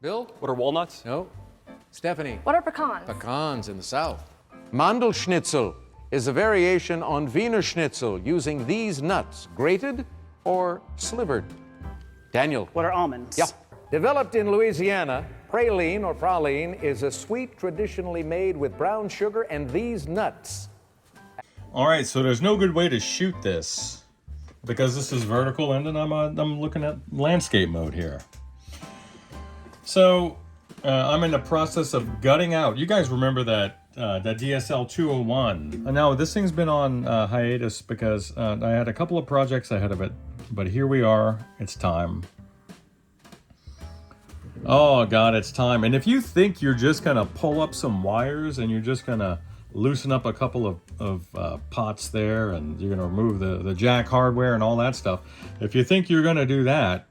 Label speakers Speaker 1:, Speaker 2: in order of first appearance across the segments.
Speaker 1: Bill?
Speaker 2: What are walnuts?
Speaker 1: No. Stephanie?
Speaker 3: What are pecans?
Speaker 1: Pecans in the South.
Speaker 4: Mandelschnitzel is a variation on Wiener Schnitzel using these nuts, grated or slivered. Daniel?
Speaker 5: What are almonds?
Speaker 4: Yeah.
Speaker 6: Developed in Louisiana, praline or praline is a sweet traditionally made with brown sugar and these nuts.
Speaker 7: All right, so there's no good way to shoot this because this is vertical and then I'm looking at landscape mode here. So I'm in the process of gutting out. You guys remember that DSL 201. Now this thing's been on hiatus because I had a couple of projects ahead of it, but here we are, it's time. Oh God, it's time. And if you think you're just gonna pull up some wires and you're just gonna loosen up a couple of pots there and you're gonna remove the jack hardware and all that stuff, if you think you're gonna do that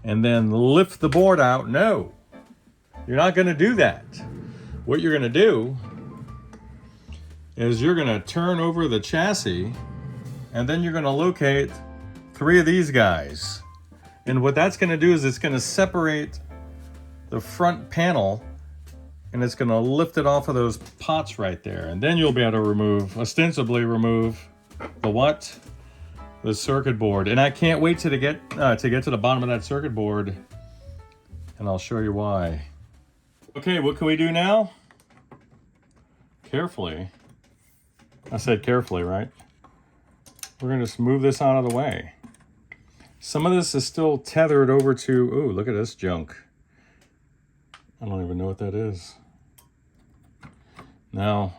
Speaker 7: and then lift the board out, no, you're not gonna do that. What you're gonna do is you're gonna turn over the chassis and then you're gonna locate 3 of these guys. And what that's gonna do is it's gonna separate the front panel and it's gonna lift it off of those pots right there. And then you'll be able to remove, ostensibly remove the what? The circuit board. And I can't wait to get to the bottom of that circuit board, and I'll show you why. Okay, what can we do now? Carefully. I said carefully, right? We're gonna just move this out of the way. Some of this is still tethered over to, ooh, look at this junk. I don't even know what that is. Now,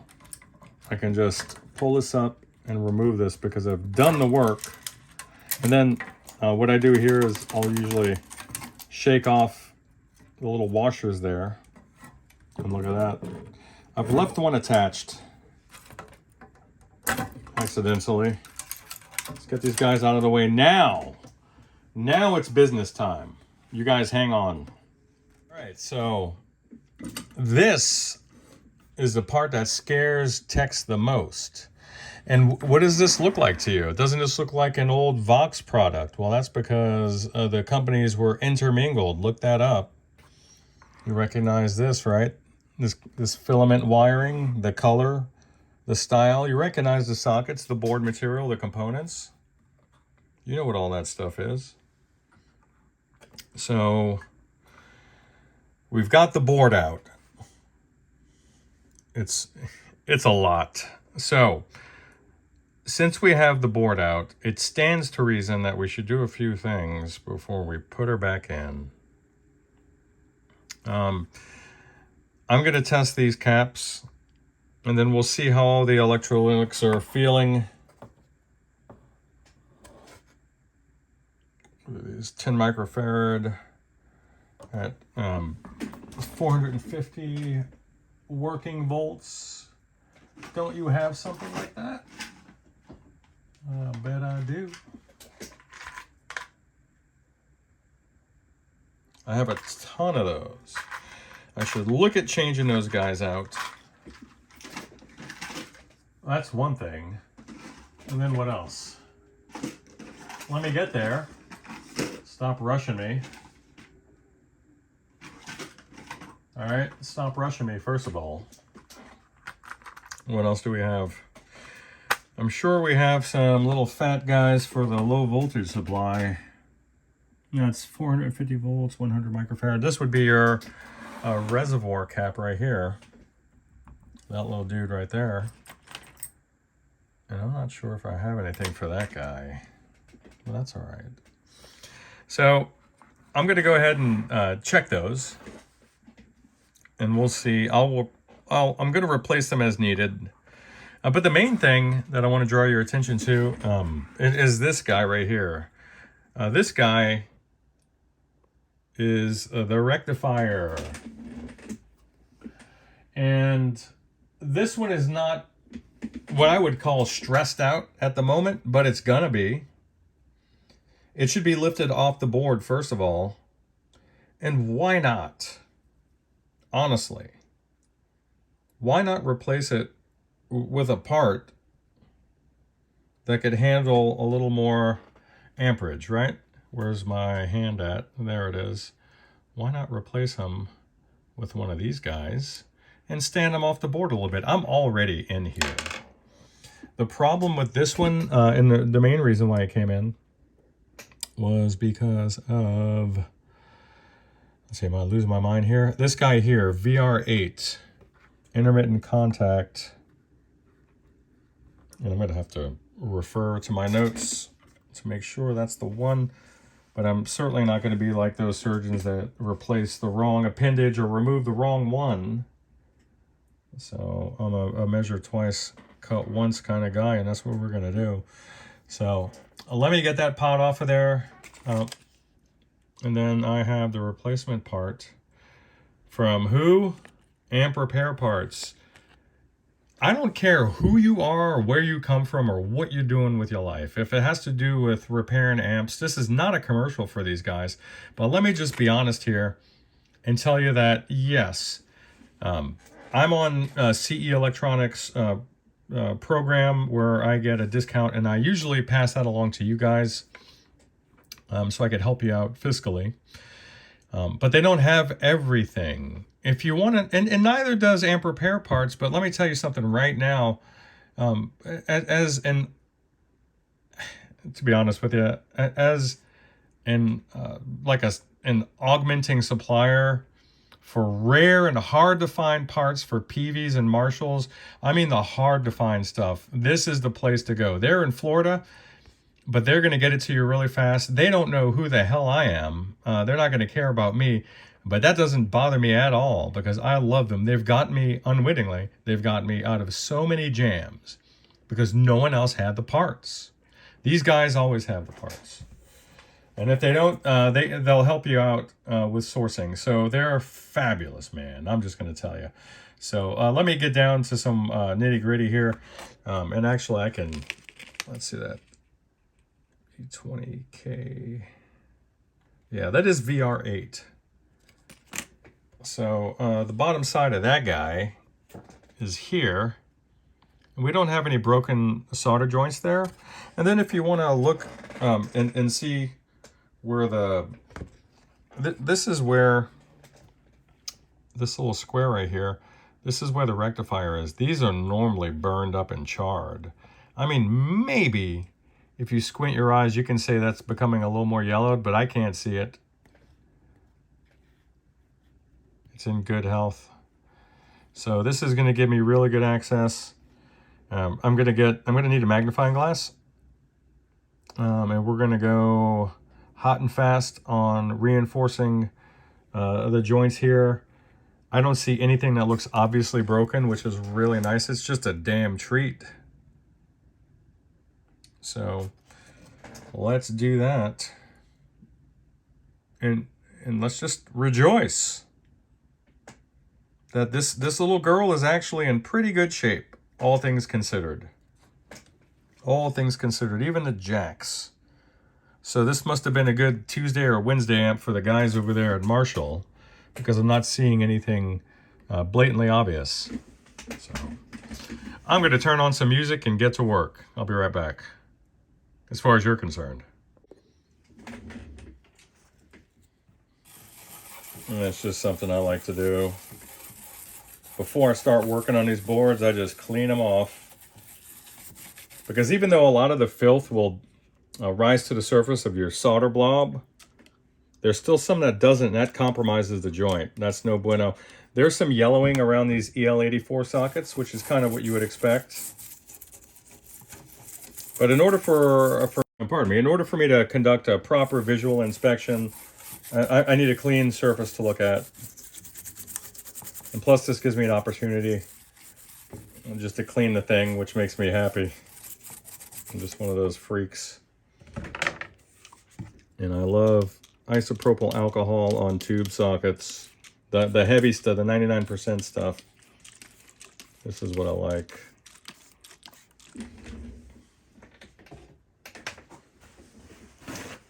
Speaker 7: I can just pull this up and remove this because I've done the work. And then what I do here is I'll usually shake off the little washers there. And look at that. I've left one attached accidentally. Let's get these guys out of the way now. Now it's business time. You guys hang on. All right, so this is the part that scares techs the most. And what does this look like to you? Doesn't this look like an old Vox product? Well, that's because the companies were intermingled. Look that up. You recognize this, right? This filament wiring, the color, the style. You recognize the sockets, the board material, the components. You know what all that stuff is. So we've got the board out. It's a lot. So since we have the board out, it stands to reason that we should do a few things before we put her back in. I'm going to test these caps, and then we'll see how all the electrolytics are feeling. These 10 microfarad at 450 working volts. Don't you have something like that? I bet I do. I have a ton of those. I should look at changing those guys out. That's one thing. And then what else? Let me get there. Stop rushing me. All right, stop rushing me, first of all. What else do we have? I'm sure we have some little fat guys for the low voltage supply. That's 450 volts, 100 microfarad. This would be your reservoir cap right here. That little dude right there. And I'm not sure if I have anything for that guy. Well, that's all right. So I'm going to go ahead and check those. And we'll see. I'm going to replace them as needed. But the main thing that I want to draw your attention to is this guy right here. This guy is the rectifier. And this one is not what I would call stressed out at the moment, but it's gonna be. It should be lifted off the board, first of all. And why not? Honestly, why not replace it with a part that could handle a little more amperage, right? Where's my hand at? There it is. why not replace them with one of these guys and stand them off the board a little bit? I'm already in here. The problem with this one, and the main reason why it came in, was because of, let's see, am I losing my mind here? This guy here, VR8, intermittent contact. And I'm going to have to refer to my notes to make sure that's the one. But I'm certainly not going to be like those surgeons that replace the wrong appendage or remove the wrong one. So I'm a measure twice, cut once kind of guy, and that's what we're going to do. So let me get that pot off of there. And then I have the replacement part from who? Amp Repair Parts. I don't care who you are or where you come from or what you're doing with your life. If it has to do with repairing amps, this is not a commercial for these guys. But let me just be honest here and tell you that, yes, I'm on CE Electronics program where I get a discount, and I usually pass that along to you guys so I could help you out fiscally. But they don't have everything. If you want to, and neither does Amp Repair Parts, but let me tell you something right now. To be honest with you, as an augmenting supplier for rare and hard to find parts for PVs and Marshalls, I mean the hard to find stuff, this is the place to go. They're in Florida, but they're going to get it to you really fast. They don't know who the hell I am. They're not going to care about me. But that doesn't bother me at all because I love them. They've gotten me, unwittingly, they've gotten me out of so many jams because no one else had the parts. These guys always have the parts. And if they don't, they'll help you out with sourcing. So they're fabulous, man. I'm just going to tell you. So let me get down to some nitty gritty here. And actually I can, let's see that. 20K. Yeah, that is VR8. So the bottom side of that guy is here. And we don't have any broken solder joints there. And then if you want to look and see where this is where this little square right here, this is where the rectifier is. These are normally burned up and charred. I mean, maybe if you squint your eyes, you can say that's becoming a little more yellowed, but I can't see it. It's in good health. So this is going to give me really good access. I'm going to need a magnifying glass. And we're going to go hot and fast on reinforcing the joints here. I don't see anything that looks obviously broken, which is really nice. It's just a damn treat. So let's do that. And let's just rejoice that this little girl is actually in pretty good shape, all things considered. All things considered, even the jacks. So this must have been a good Tuesday or Wednesday amp for the guys over there at Marshall, because I'm not seeing anything blatantly obvious. So I'm going to turn on some music and get to work. I'll be right back, as far as you're concerned. And that's just something I like to do. Before I start working on these boards, I just clean them off. Because even though a lot of the filth will rise to the surface of your solder blob, there's still some that doesn't, and that compromises the joint. That's no bueno. There's some yellowing around these EL84 sockets, which is kind of what you would expect. But in order in order for me to conduct a proper visual inspection, I need a clean surface to look at. And plus this gives me an opportunity just to clean the thing, which makes me happy. I'm just one of those freaks. And I love isopropyl alcohol on tube sockets. The heavy stuff, the 99% stuff. This is what I like.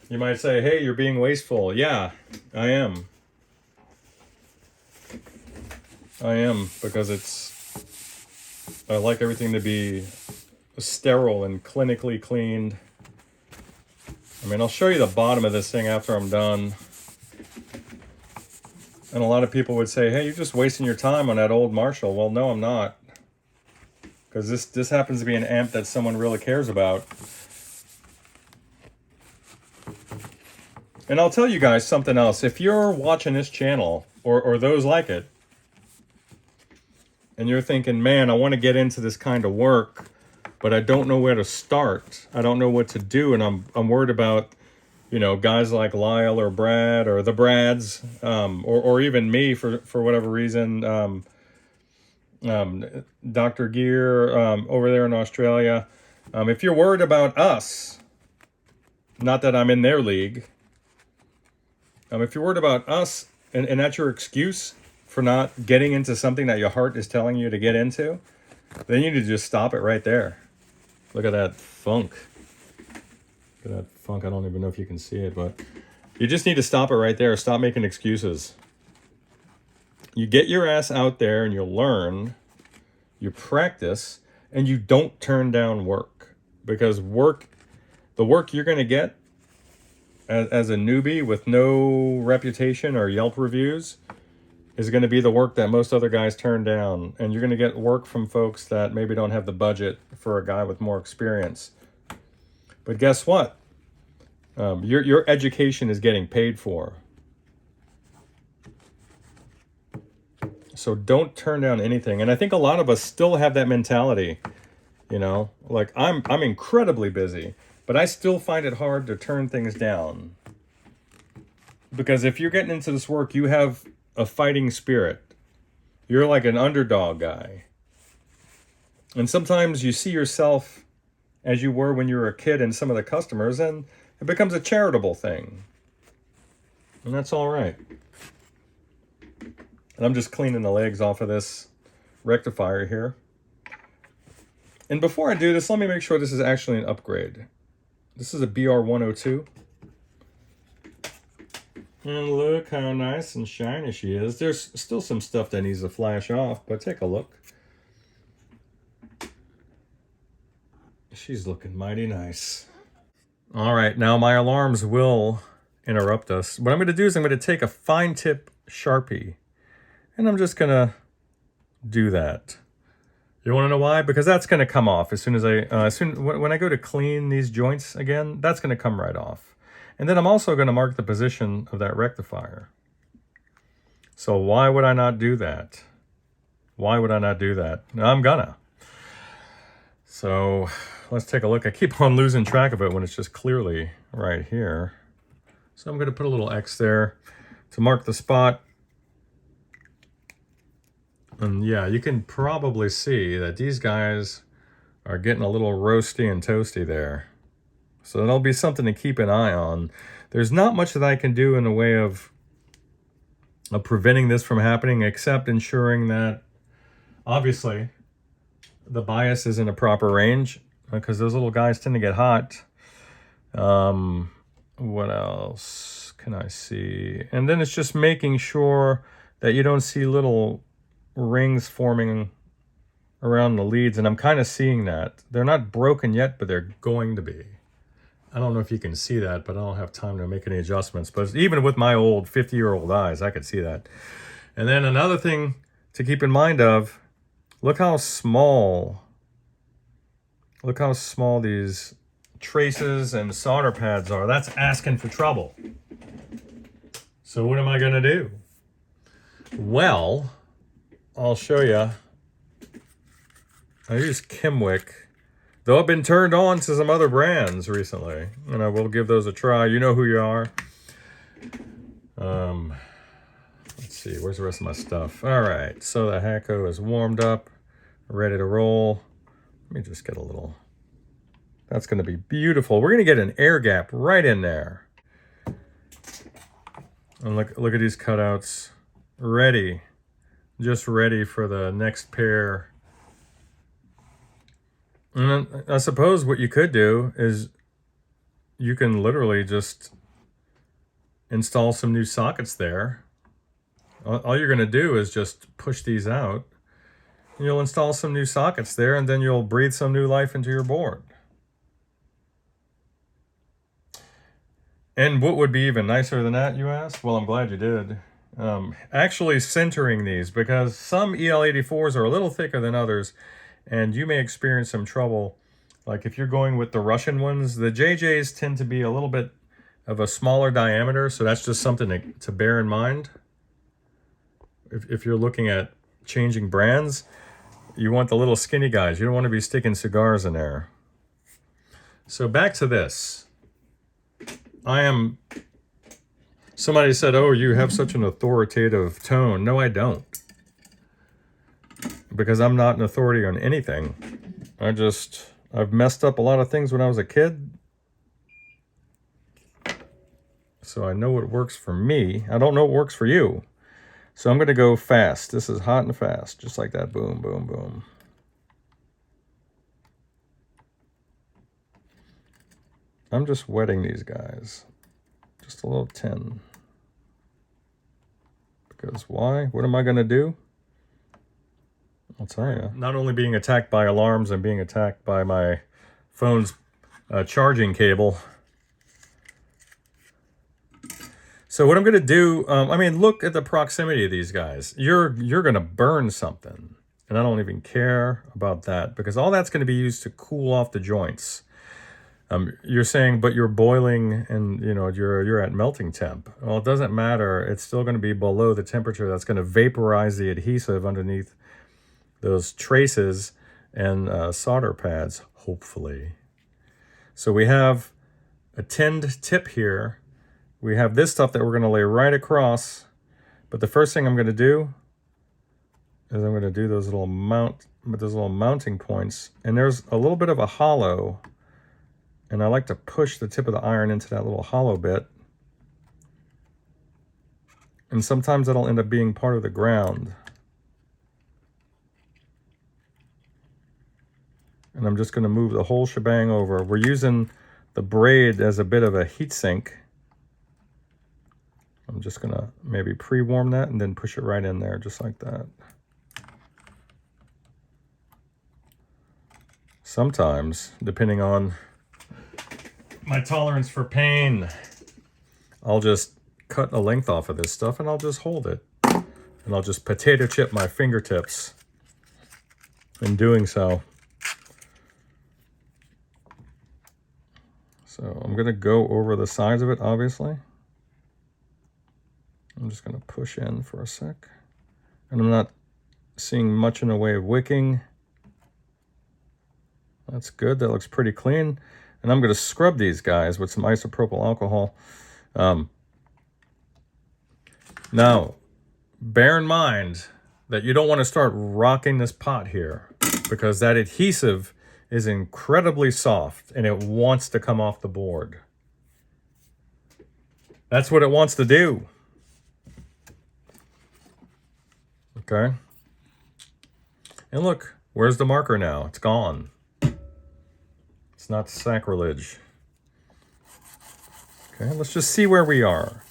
Speaker 7: You might say, hey, you're being wasteful. Yeah, I am. I am, because I like everything to be sterile and clinically cleaned. I mean, I'll show you the bottom of this thing after I'm done. And a lot of people would say, hey, you're just wasting your time on that old Marshall. Well, no, I'm not. Because this happens to be an amp that someone really cares about. And I'll tell you guys something else. If you're watching this channel, or those like it, and you're thinking, man, I want to get into this kind of work, but I don't know where to start. I don't know what to do, and I'm worried about, you know, guys like Lyle or Brad or the Brads, or even me for whatever reason, Dr. Gear over there in Australia. If you're worried about us, not that I'm in their league, if you're worried about us and that's your excuse for not getting into something that your heart is telling you to get into, then you need to just stop it right there. Look at that funk. Look at that funk. I don't even know if you can see it, but you just need to stop it right there. Stop making excuses. You get your ass out there and you learn, you practice, and you don't turn down work. Because the work you're going to get as a newbie with no reputation or Yelp reviews is going to be the work that most other guys turn down. And you're going to get work from folks that maybe don't have the budget for a guy with more experience. But guess what? Your education is getting paid for. So don't turn down anything. And I think a lot of us still have that mentality. You know, like I'm incredibly busy, but I still find it hard to turn things down. Because if you're getting into this work, you have a fighting spirit. You're like an underdog guy. And sometimes you see yourself as you were when you were a kid and some of the customers, and it becomes a charitable thing. And that's all right. And I'm just cleaning the legs off of this rectifier here. And before I do this, let me make sure this is actually an upgrade. This is a BR102. And look how nice and shiny she is. There's still some stuff that needs to flash off, but take a look. She's looking mighty nice. All right, now my alarms will interrupt us. What I'm going to do is I'm going to take a fine tip Sharpie, and I'm just going to do that. You want to know why? Because that's going to come off as soon as when I go to clean these joints again, that's going to come right off. And then I'm also going to mark the position of that rectifier. So why would I not do that? Why would I not do that? I'm gonna. So let's take a look. I keep on losing track of it when it's just clearly right here. So I'm going to put a little X there to mark the spot. And yeah, you can probably see that these guys are getting a little roasty and toasty there. So that'll be something to keep an eye on. There's not much that I can do in the way of preventing this from happening, except ensuring that, obviously, the bias is in a proper range, because those little guys tend to get hot. What else can I see? And then it's just making sure that you don't see little rings forming around the leads, and I'm kind of seeing that. They're not broken yet, but they're going to be. I don't know if you can see that, but I don't have time to make any adjustments. But even with my old 50-year-old eyes, I could see that. And then another thing to keep in mind of, look how small these traces and solder pads are. That's asking for trouble. So what am I going to do? Well, I'll show you. I use Chem-Wik, though I've been turned on to some other brands recently, and I will give those a try. You know who you are. Let's see, where's the rest of my stuff? All right, so the Hakko is warmed up, ready to roll. Let me just get a little. That's going to be beautiful. We're going to get an air gap right in there. And look at these cutouts. Ready. Just ready for the next pair. And then I suppose what you could do is you can literally just install some new sockets there. All you're going to do is just push these out. And you'll install some new sockets there, and then you'll breathe some new life into your board. And what would be even nicer than that, you ask? Well, I'm glad you did. actually sintering these, because some EL84s are a little thicker than others, and you may experience some trouble. Like if you're going with the Russian ones, the JJs tend to be a little bit of a smaller diameter, so that's just something to bear in mind. If you're looking at changing brands, you want the little skinny guys. You don't want to be sticking cigars in there. So back to this. Somebody said, oh, you have such an authoritative tone. No, I don't. Because I'm not an authority on anything. I've messed up a lot of things when I was a kid. So I know what works for me. I don't know what works for you. So I'm going to go fast. This is hot and fast. Just like that. Boom, boom, boom. I'm just wetting these guys. Just a little tin. Because why? What am I going to do? I'll tell you. Not only being attacked by alarms and being attacked by my phone's charging cable. So what I'm going to do, look at the proximity of these guys. You're going to burn something. And I don't even care about that, because all that's going to be used to cool off the joints. You're saying, but you're boiling and, you're at melting temp. Well, it doesn't matter. It's still going to be below the temperature that's going to vaporize the adhesive underneath those traces and solder pads, hopefully. So we have a tinned tip here. We have this stuff that we're going to lay right across. But the first thing I'm going to do is I'm going to do those little mounting points. And there's a little bit of a hollow. And I like to push the tip of the iron into that little hollow bit. And sometimes that'll end up being part of the ground. And I'm just going to move the whole shebang over. We're using the braid as a bit of a heat sink. I'm just going to maybe pre-warm that and then push it right in there, just like that. Sometimes, depending on my tolerance for pain, I'll just cut a length off of this stuff and I'll just hold it. And I'll just potato chip my fingertips in doing so. So I'm going to go over the sides of it, obviously. I'm just going to push in for a sec. And I'm not seeing much in the way of wicking. That's good. That looks pretty clean. And I'm going to scrub these guys with some isopropyl alcohol. Now, bear in mind that you don't want to start rocking this pot here, because that adhesive is incredibly soft and it wants to come off the board. That's what it wants to do. Okay. And look, where's the marker now? It's gone. It's not sacrilege. Okay, let's just see where we are.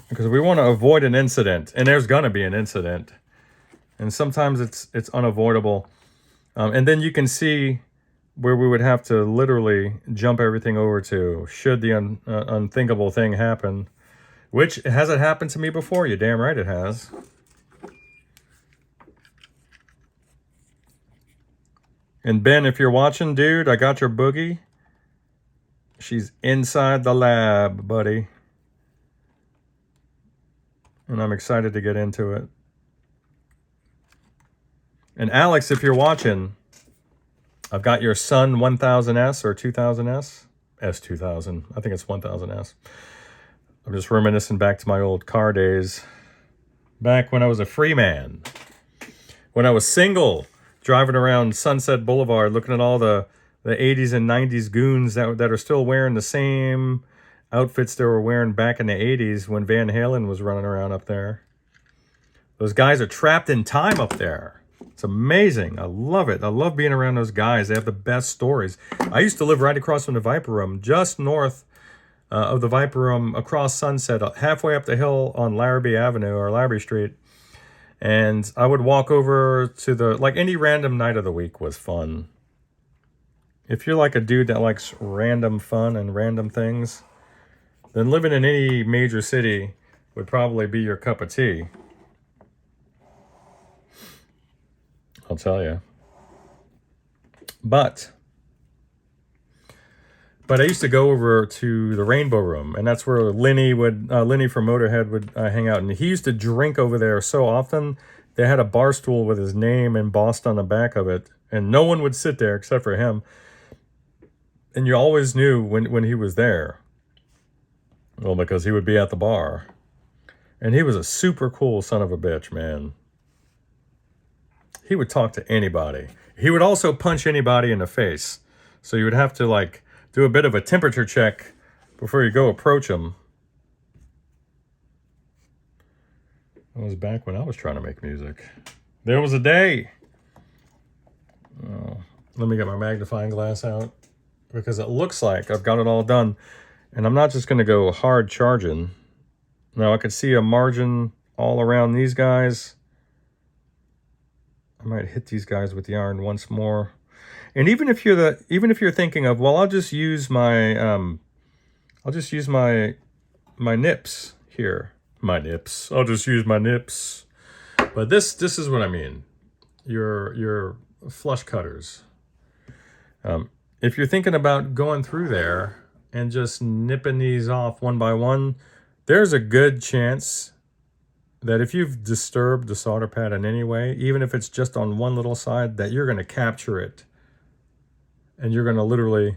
Speaker 7: Because we want to avoid an incident, and there's going to be an incident. And sometimes it's unavoidable. And then you can see where we would have to literally jump everything over to should the unthinkable thing happen. Which, has it happened to me before? You're damn right it has. And Ben, if you're watching, dude, I got your boogie. She's inside the lab, buddy. And I'm excited to get into it. And Alex, if you're watching, I've got your Sun 1000S or 2000S. S2000. I think it's 1000S. I'm just reminiscing back to my old car days. Back when I was a free man. When I was single, driving around Sunset Boulevard, looking at all the 80s and 90s goons that are still wearing the same outfits they were wearing back in the 80s when Van Halen was running around up there. Those guys are trapped in time up there. It's amazing. I love it. I love being around those guys. They have the best stories. I used to live right across from the Viper Room, just north of the Viper Room, across Sunset, halfway up the hill on Larrabee Avenue or Larrabee Street. And I would walk over to like any random night of the week was fun. If you're like a dude that likes random fun and random things, then living in any major city would probably be your cup of tea. I'll tell you. But I used to go over to the Rainbow Room, and that's where Lenny from Motorhead would hang out. And he used to drink over there so often. They had a bar stool with his name embossed on the back of it, and no one would sit there except for him. And you always knew when he was there. Well, because he would be at the bar. And he was a super cool son of a bitch, man. He would talk to anybody. He would also punch anybody in the face. So you would have to, like, do a bit of a temperature check before you go approach him. That was back when I was trying to make music. There was a day. Oh, let me get my magnifying glass out, because it looks like I've got it all done. And I'm not just going to go hard charging. Now I could see a margin all around these guys. I might hit these guys with the iron once more. And even if you're thinking of, well, I'll just use my my nips here. My nips. I'll just use my nips. But this is what I mean. Your flush cutters. If you're thinking about going through there and just nipping these off one by one, there's a good chance that if you've disturbed the solder pad in any way, even if it's just on one little side, that you're going to capture it. And you're going to literally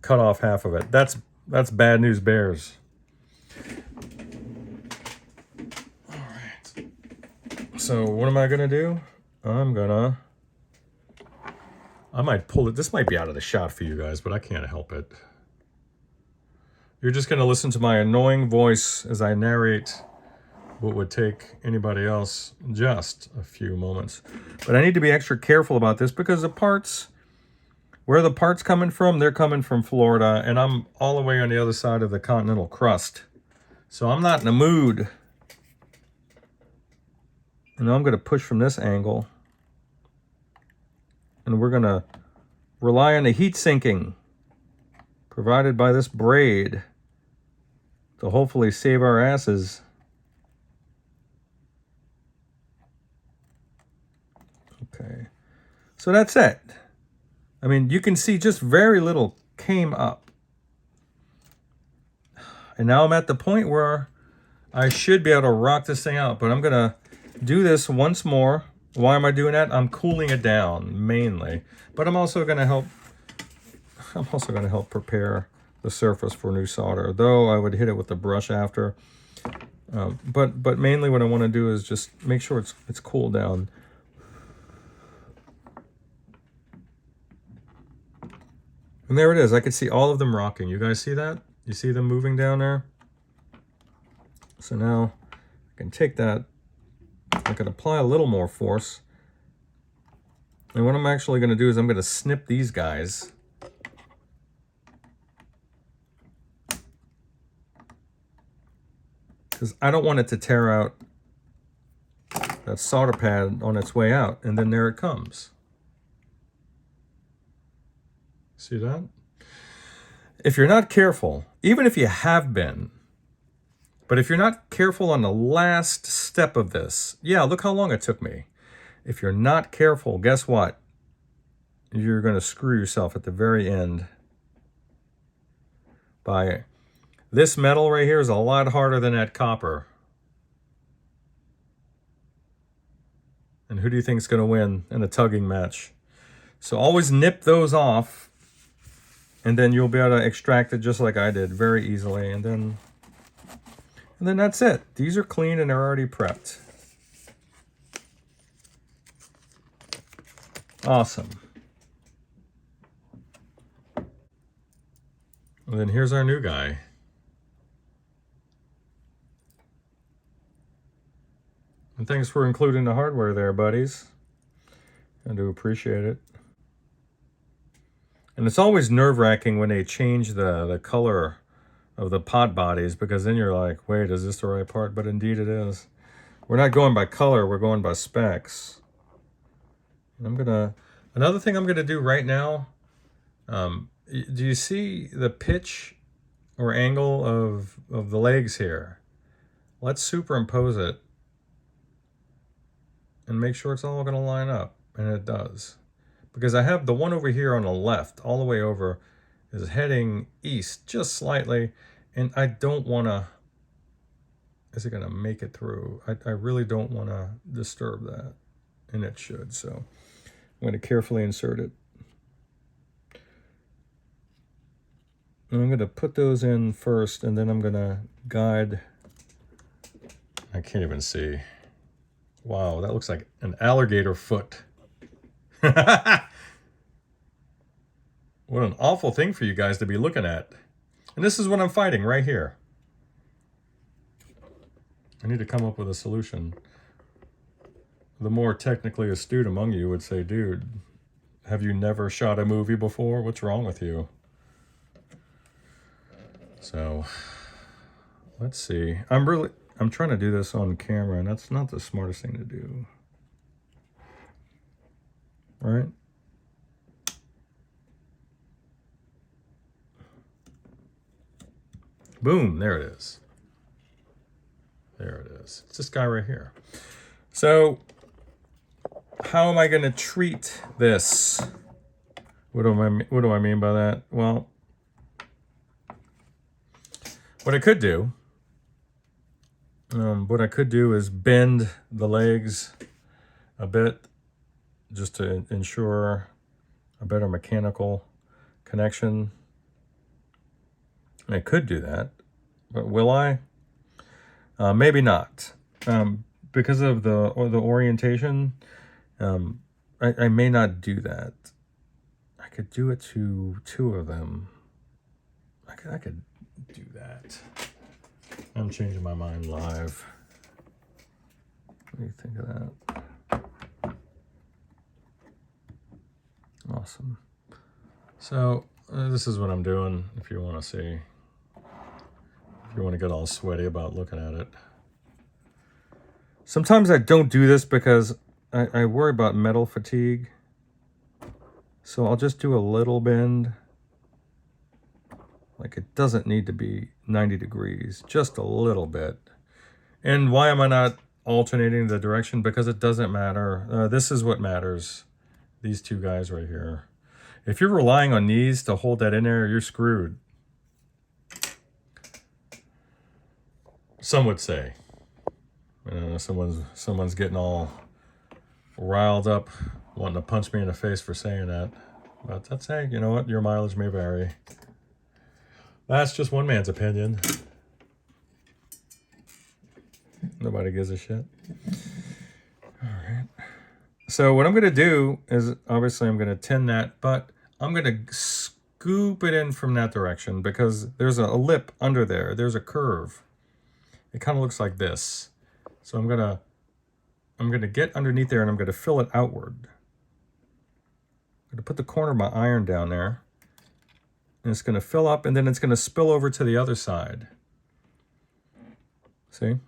Speaker 7: cut off half of it. That's bad news bears. All right. So what am I going to do? I might pull it. This might be out of the shot for you guys, but I can't help it. You're just going to listen to my annoying voice as I narrate what would take anybody else just a few moments. But I need to be extra careful about this because the parts... Where the parts coming from, they're coming from Florida, and I'm all the way on the other side of the continental crust. So I'm not in the mood. And I'm going to push from this angle. And we're going to rely on the heat sinking provided by this braid to hopefully save our asses. Okay. So that's it. I mean, you can see just very little came up. And now I'm at the point where I should be able to rock this thing out. But I'm going to do this once more. Why am I doing that? I'm cooling it down, mainly. But I'm also going to help prepare the surface for new solder. Though I would hit it with the brush after. But mainly what I want to do is just make sure it's cooled down. And there it is. I could see all of them rocking. You guys see that? You see them moving down there? So now I can take that. I can apply a little more force. And what I'm actually going to do is I'm going to snip these guys. Because I don't want it to tear out that solder pad on its way out. And then there it comes. See that? If you're not careful, even if you have been, but if you're not careful on the last step of this, yeah, look how long it took me. If you're not careful, guess what? You're going to screw yourself at the very end. By this metal right here is a lot harder than that copper. And who do you think is going to win in a tugging match? So always nip those off. And then you'll be able to extract it just like I did, very easily. And then that's it. These are clean and they're already prepped. Awesome. And then here's our new guy. And thanks for including the hardware there, buddies. I do appreciate it. And it's always nerve-wracking when they change the color of the pot bodies, because then you're like, wait, is this the right part? But indeed it is. We're not going by color, we're going by specs. And another thing I'm gonna do right now, do you see the pitch or angle of the legs here? let's superimpose it and make sure it's all going to line up. And it does. Because I have the one over here on the left, all the way over, is heading east just slightly. And I don't want to... Is it going to make it through? I really don't want to disturb that. And it should. So I'm going to carefully insert it. And I'm going to put those in first, and then I'm going to guide. I can't even see. Wow, that looks like an alligator foot. What an awful thing for you guys to be looking at. And this is what I'm fighting right here. I need to come up with a solution. The more technically astute among you would say, dude, have you never shot a movie before? What's wrong with you? So, let's see. I'm trying to do this on camera, and that's not the smartest thing to do. Right? Boom, there it is. There it is. It's this guy right here. So, how am I going to treat this? What do I mean by that? Well, what I could do is bend the legs a bit just to ensure a better mechanical connection. I could do that, but will I? Maybe not. Because of the orientation, I may not do that. I could do it to two of them. I could do that. I'm changing my mind live. What do you think of that? Awesome. So this is what I'm doing, if you want to see. If you want to get all sweaty about looking at it. Sometimes I don't do this because I worry about metal fatigue. So I'll just do a little bend. Like, it doesn't need to be 90 degrees, just a little bit. And why am I not alternating the direction? Because it doesn't matter. This is what matters. These two guys right here. If you're relying on these to hold that in there, you're screwed. Some would say. Someone's getting all riled up, wanting to punch me in the face for saying that. But that's, hey, you know what? Your mileage may vary. That's just one man's opinion. Nobody gives a shit. All right. So what I'm going to do is, obviously I'm going to tin that, but I'm going to scoop it in from that direction because there's a lip under there. There's a curve. It kind of looks like this. So I'm going to get underneath there and I'm going to fill it outward. I'm going to put the corner of my iron down there. And it's going to fill up, and then it's going to spill over to the other side. See? And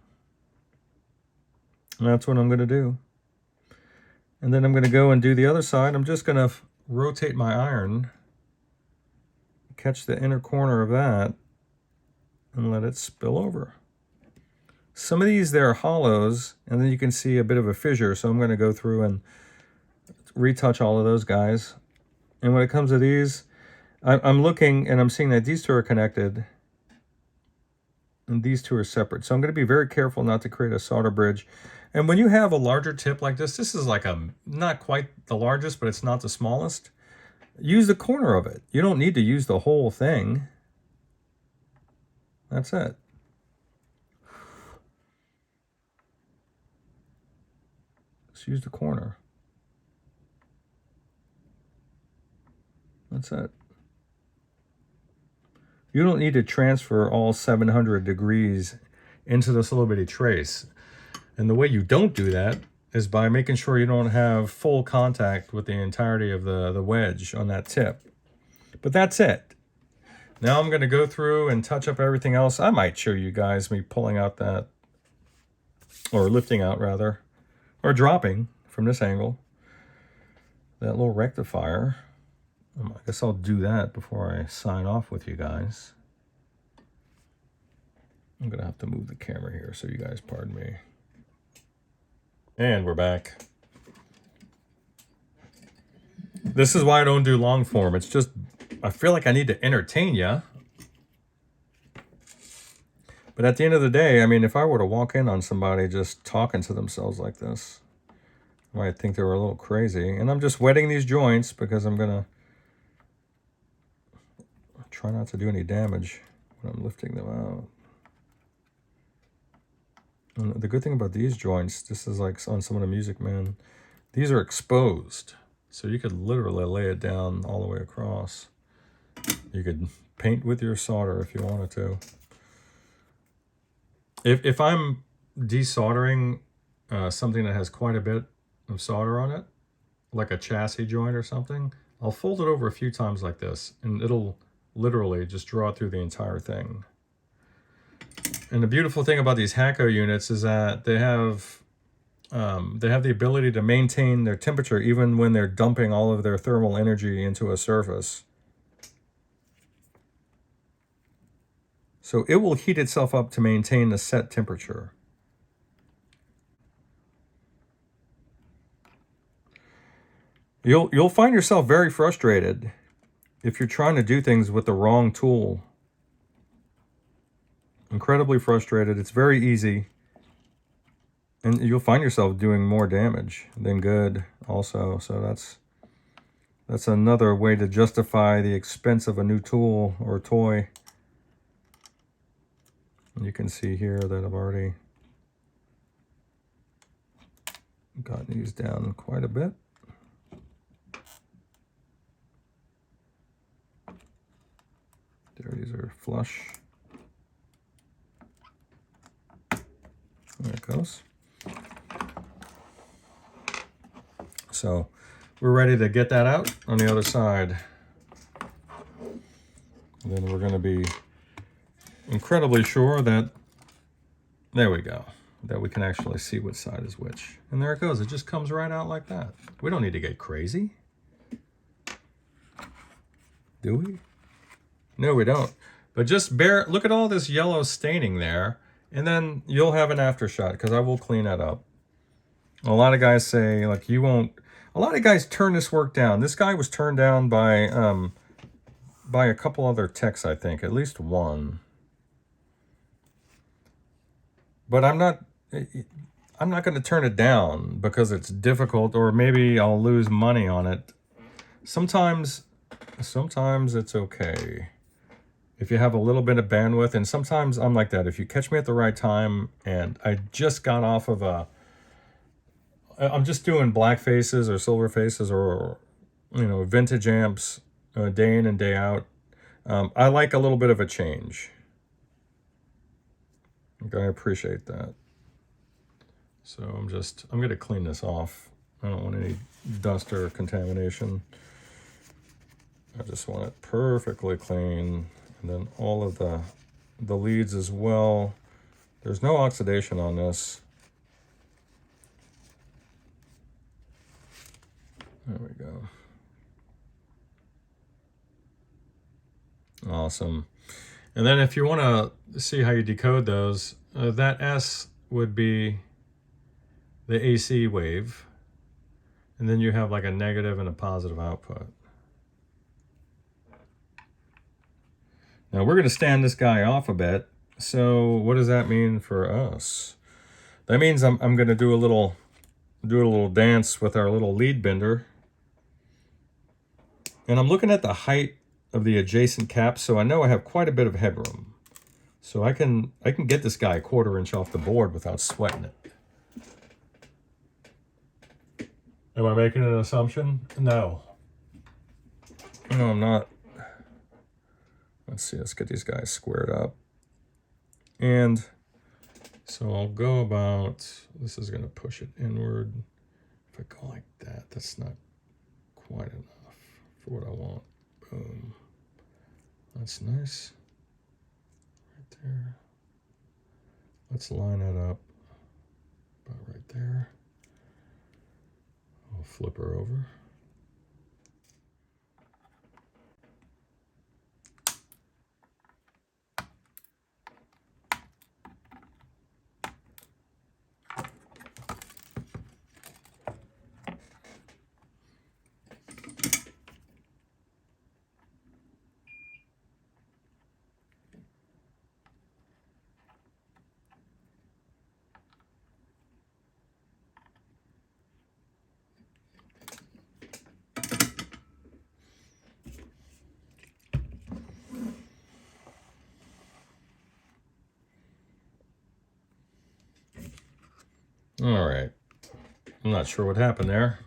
Speaker 7: that's what I'm going to do. And then I'm going to go and do the other side. I'm just going to rotate my iron, catch the inner corner of that, and let it spill over. Some of these, they're hollows, and then you can see a bit of a fissure, so I'm going to go through and retouch all of those guys. And when it comes to these, I'm looking and I'm seeing that these two are connected and these two are separate. So I'm going to be very careful not to create a solder bridge. And when you have a larger tip like this is like not quite the largest, but it's not the smallest. Use the corner of it. You don't need to use the whole thing. That's it. Just use the corner. That's it. You don't need to transfer all 700 degrees into this little bitty trace. And the way you don't do that is by making sure you don't have full contact with the entirety of the wedge on that tip. But that's it. Now I'm going to go through and touch up everything else. I might show you guys me pulling out that, or lifting out rather, or dropping from this angle, that little rectifier. I guess I'll do that before I sign off with you guys. I'm gonna have to move the camera here, so you guys pardon me. And we're back. This is why I don't do long form. It's just, I feel like I need to entertain you. But at the end of the day, I mean, if I were to walk in on somebody just talking to themselves like this, I might think they were a little crazy. And I'm just wetting these joints because I'm gonna try not to do any damage when I'm lifting them out. And the good thing about these joints, this is like on some of the Music Man, these are exposed. So you could literally lay it down all the way across. You could paint with your solder if you wanted to. If I'm desoldering something that has quite a bit of solder on it, like a chassis joint or something, I'll fold it over a few times like this, and it'll literally just draw it through the entire thing. And the beautiful thing about these Hakko units is that they have the ability to maintain their temperature even when they're dumping all of their thermal energy into a surface. So it will heat itself up to maintain the set temperature. You'll find yourself very frustrated if you're trying to do things with the wrong tool. Incredibly frustrated. It's very easy. And you'll find yourself doing more damage than good also. So that's another way to justify the expense of a new tool or toy. And you can see here that I've already got these down quite a bit. There, these are flush. There it goes. So we're ready to get that out on the other side. And then we're going to be incredibly sure that, there we go, that we can actually see which side is which. And there it goes. It just comes right out like that. We don't need to get crazy. Do we? No, we don't. But just look at all this yellow staining there, and then you'll have an after shot, because I will clean that up. A lot of guys say, like, you won't. A lot of guys turn this work down. This guy was turned down by a couple other techs, I think, at least one. But I'm not going to turn it down because it's difficult, or maybe I'll lose money on it. Sometimes it's okay if you have a little bit of bandwidth, and sometimes I'm like that. If you catch me at the right time, and I just got off of I'm just doing black faces or silver faces or, you know, vintage amps day in and day out. I like a little bit of a change. Okay, I appreciate that. So I'm going to clean this off. I don't want any dust or contamination. I just want it perfectly clean. And then all of the leads as well. There's no oxidation on this. There we go. Awesome. And then if you want to see how you decode those, that S would be the AC wave. And then you have like a negative and a positive output. Now we're going to stand this guy off a bit. So what does that mean for us? That means I'm going to do a little dance with our little lead bender. And I'm looking at the height of the adjacent cap, so I know I have quite a bit of headroom. So I can get this guy a 1/4 inch off the board without sweating it. Am I making an assumption? No. No, I'm not. Let's see, let's get these guys squared up. And so I'll go about, this is going to push it inward. If I go like that, that's not quite enough for what I want. Boom. That's nice. Right there. Let's line that up about right there. I'll flip her over. All right. I'm not sure what happened there.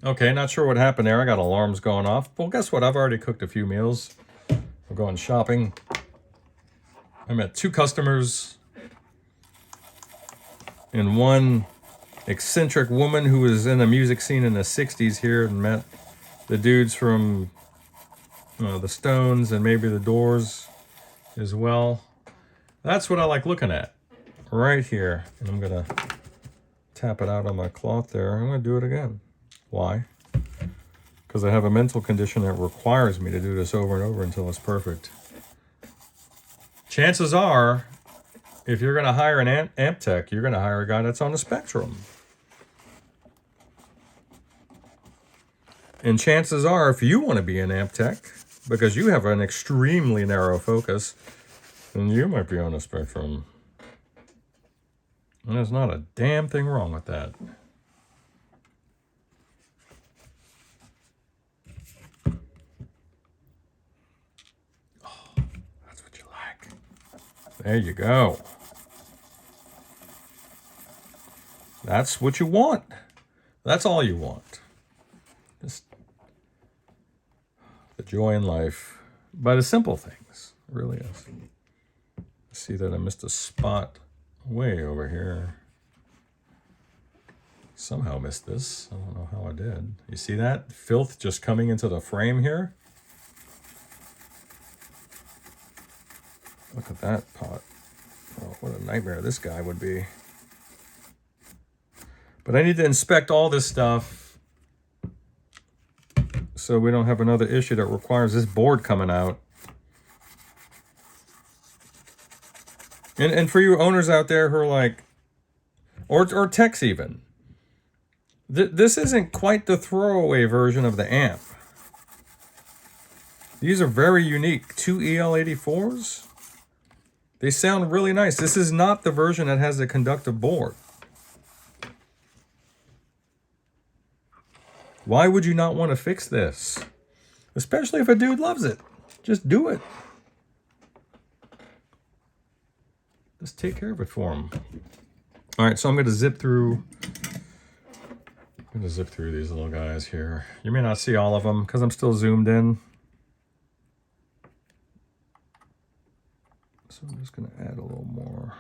Speaker 7: Okay, not sure what happened there. I got alarms going off. Well, guess what? I've already cooked a few meals. We're going shopping. I met 2 customers and one eccentric woman who was in the music scene in the 60s here, and met the dudes from the Stones and maybe the Doors as well. That's what I like looking at right here. And I'm going to tap it out on my cloth there. I'm going to do it again. Why? Because I have a mental condition that requires me to do this over and over until it's perfect. Chances are, if you're going to hire an amp tech, you're going to hire a guy that's on the spectrum. And chances are, if you want to be an amp tech, because you have an extremely narrow focus, then you might be on the spectrum. And there's not a damn thing wrong with that. Oh, that's what you like. There you go. That's what you want. That's all you want. Just the joy in life by the simple things. It really is. See that I missed a spot way over here. Somehow missed this. I don't know how I did. You see that? Filth just coming into the frame here. Look at that pot. Oh, what a nightmare this guy would be. But I need to inspect all this stuff so we don't have another issue that requires this board coming out. And for you owners out there who are like, or techs even, this isn't quite the throwaway version of the amp. These are very unique. 2 EL84s. They sound really nice. This is not the version that has the conductive board. Why would you not want to fix this? Especially if a dude loves it. Just do it. Just take care of it for him. All right, so I'm going to zip through. I'm going to zip through these little guys here. You may not see all of them because I'm still zoomed in. So I'm just going to add a little more.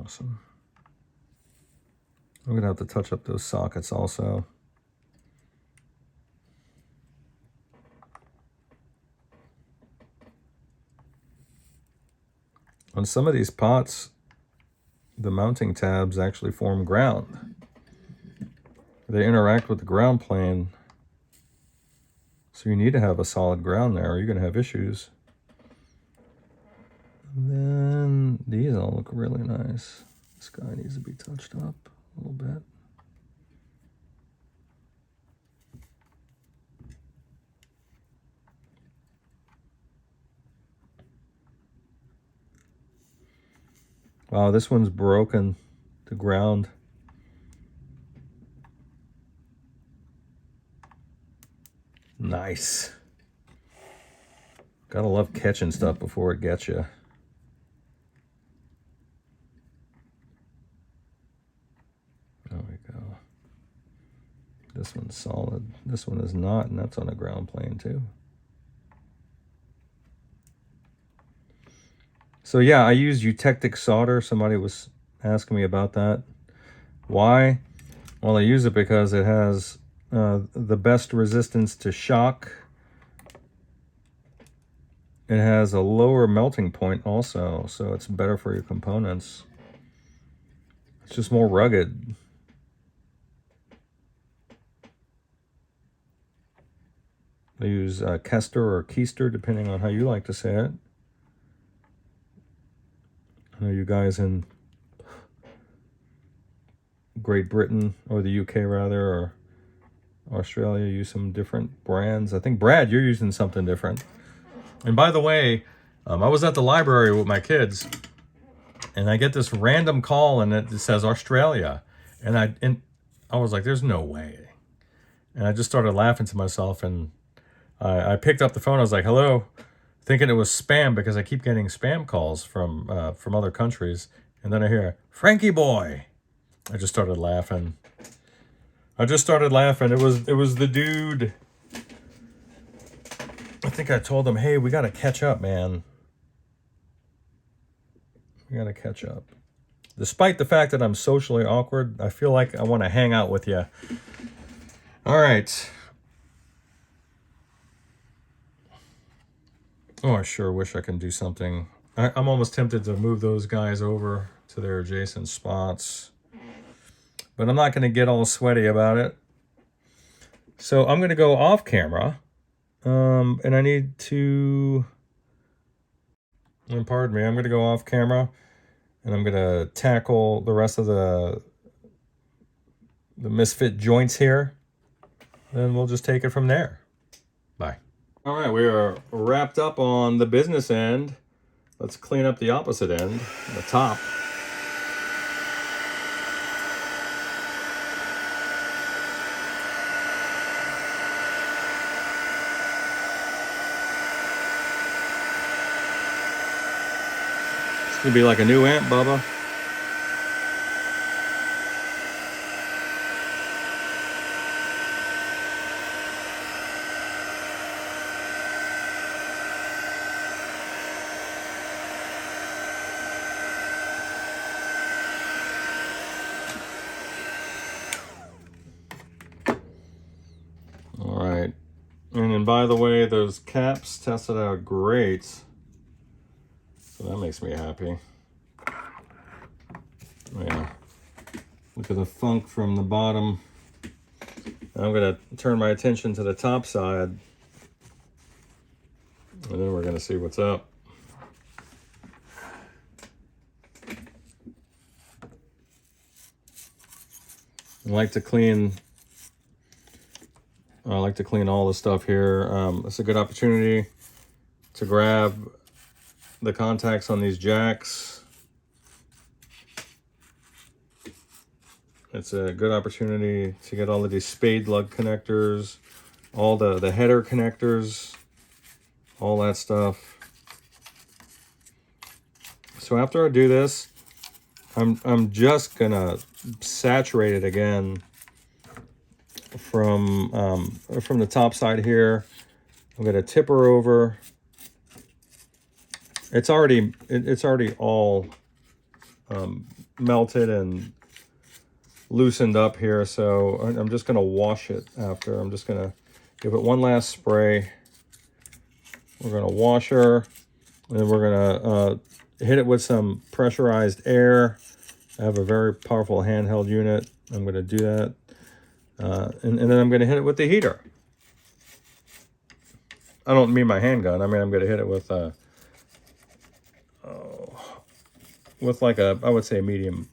Speaker 7: Awesome. I'm going to have to touch up those sockets also. On some of these pots, the mounting tabs actually form ground. They interact with the ground plane. So you need to have a solid ground there or you're going to have issues. And then these all look really nice. This guy needs to be touched up a little bit. Wow, this one's broken to ground. Nice. Gotta love catching stuff before it gets you. There we go. This one's solid. This one is not, and that's on a ground plane too. So yeah, I use eutectic solder. Somebody was asking me about that. Why? Well, I use it because it has the best resistance to shock. It has a lower melting point also, so it's better for your components. It's just more rugged. I use Kester or Kester, depending on how you like to say it. I know you guys in Great Britain, or the UK rather, or Australia use some different brands. I think, Brad, you're using something different. And by the way, I was at the library with my kids, and I get this random call, and it says Australia. And I was like, there's no way. And I just started laughing to myself, and I picked up the phone. I was like, hello, thinking it was spam because I keep getting spam calls from other countries, and then I hear Frankie boy. I just started laughing. It was the dude. I think I told him, hey, we got to catch up, man. We got to catch up. Despite the fact that I'm socially awkward, I feel like I want to hang out with you. All right. Oh, I sure wish I can do something. I'm almost tempted to move those guys over to their adjacent spots. But I'm not going to get all sweaty about it. So I'm going to go off camera. And I need to... pardon me, I'm going to go off camera. And I'm going to tackle the rest of the misfit joints here. Then we'll just take it from there. Bye. All right, we are wrapped up on the business end. Let's clean up the opposite end, the top. It's gonna be like a new amp, Bubba. And then, by the way, those caps tested out great. So that makes me happy. Yeah. Look at the funk from the bottom. I'm going to turn my attention to the top side. And then we're going to see what's up. I like to clean all the stuff here. It's a good opportunity to grab the contacts on these jacks. It's a good opportunity to get all of these spade lug connectors, all the header connectors, all that stuff. So after I do this, I'm just gonna saturate it again from the top side here. I'm gonna tip her over. It's already all melted and loosened up here, so I'm just gonna wash it after. I'm just gonna give it one last spray. We're gonna wash her, and then we're gonna hit it with some pressurized air. I have a very powerful handheld unit. I'm gonna do that. And then I'm going to hit it with the heater. I don't mean my handgun. I mean, I'm going to hit it with like a, I would say, a medium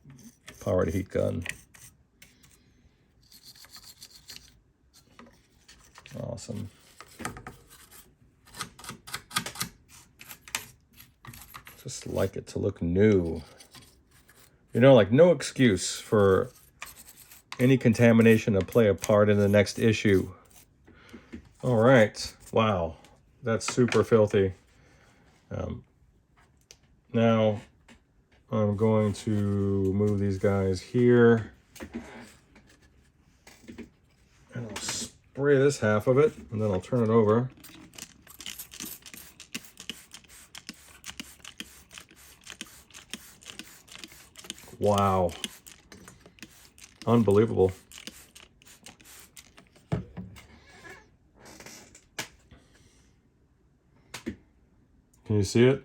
Speaker 7: powered heat gun. Awesome. Just like it to look new. You know, like no excuse for any contamination to play a part in the next issue. All right. Wow. That's super filthy. Now I'm going to move these guys here. And I'll spray this half of it, and then I'll turn it over. Wow. Unbelievable. Can you see it?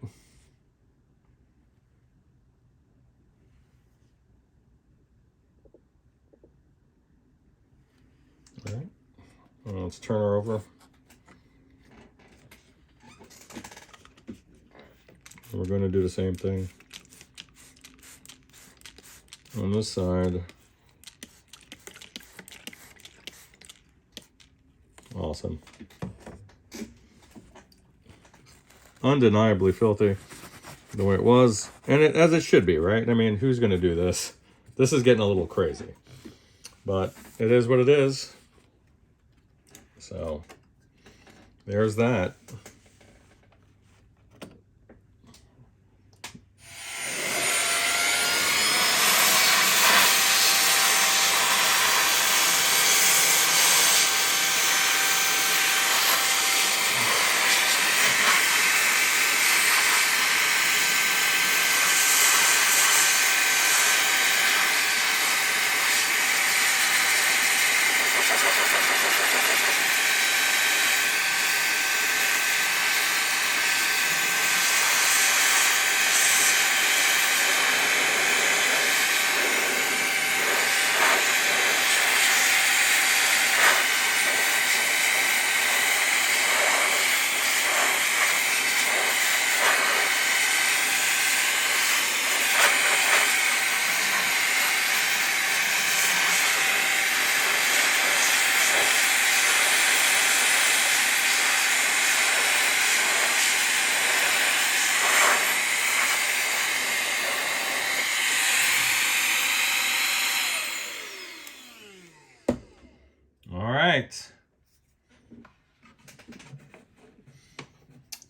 Speaker 7: All right. Let's turn her over. We're going to do the same thing on this side. Awesome. Undeniably filthy the way it was, and as it should be, right? I mean, who's going to do this? This is getting a little crazy, but it is what it is. So there's that.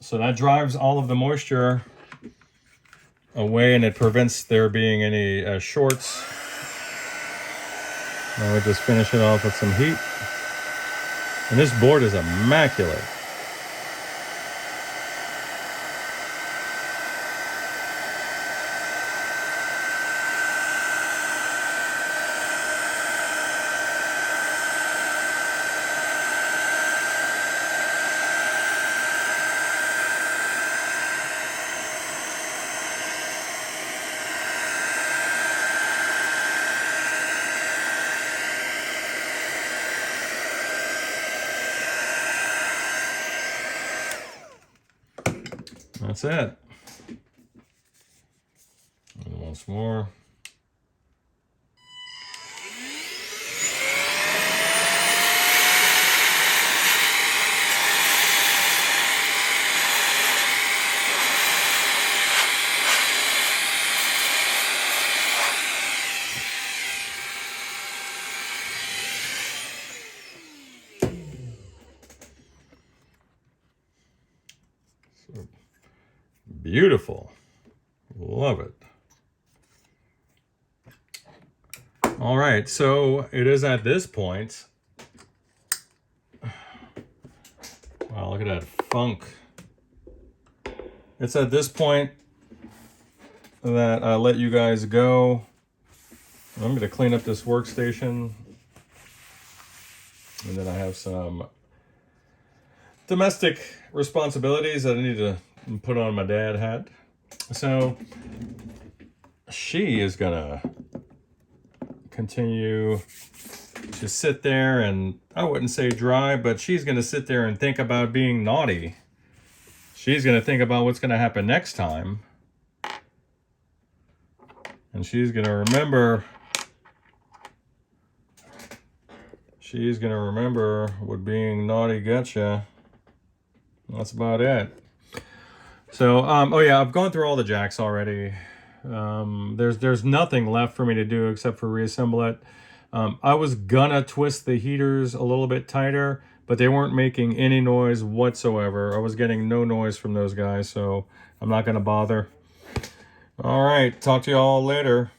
Speaker 7: So that drives all of the moisture away, and it prevents there being any shorts. Now we just finish it off with some heat. And this board is immaculate. That's it. And once more. Beautiful. Love it. All right, so it is at this point. Wow, look at that funk. It's at this point that I let you guys go. I'm going to clean up this workstation. And then I have some domestic responsibilities that I need to put on my dad hat. So she is gonna continue to sit there and, I wouldn't say dry, but she's gonna sit there and think about being naughty. She's gonna think about what's gonna happen next time. And she's gonna remember what being naughty gets ya. That's about it. So, oh yeah, I've gone through all the jacks already. There's nothing left for me to do except for reassemble it. I was gonna twist the heaters a little bit tighter, but they weren't making any noise whatsoever. I was getting no noise from those guys, so I'm not gonna bother. All right, talk to you all later.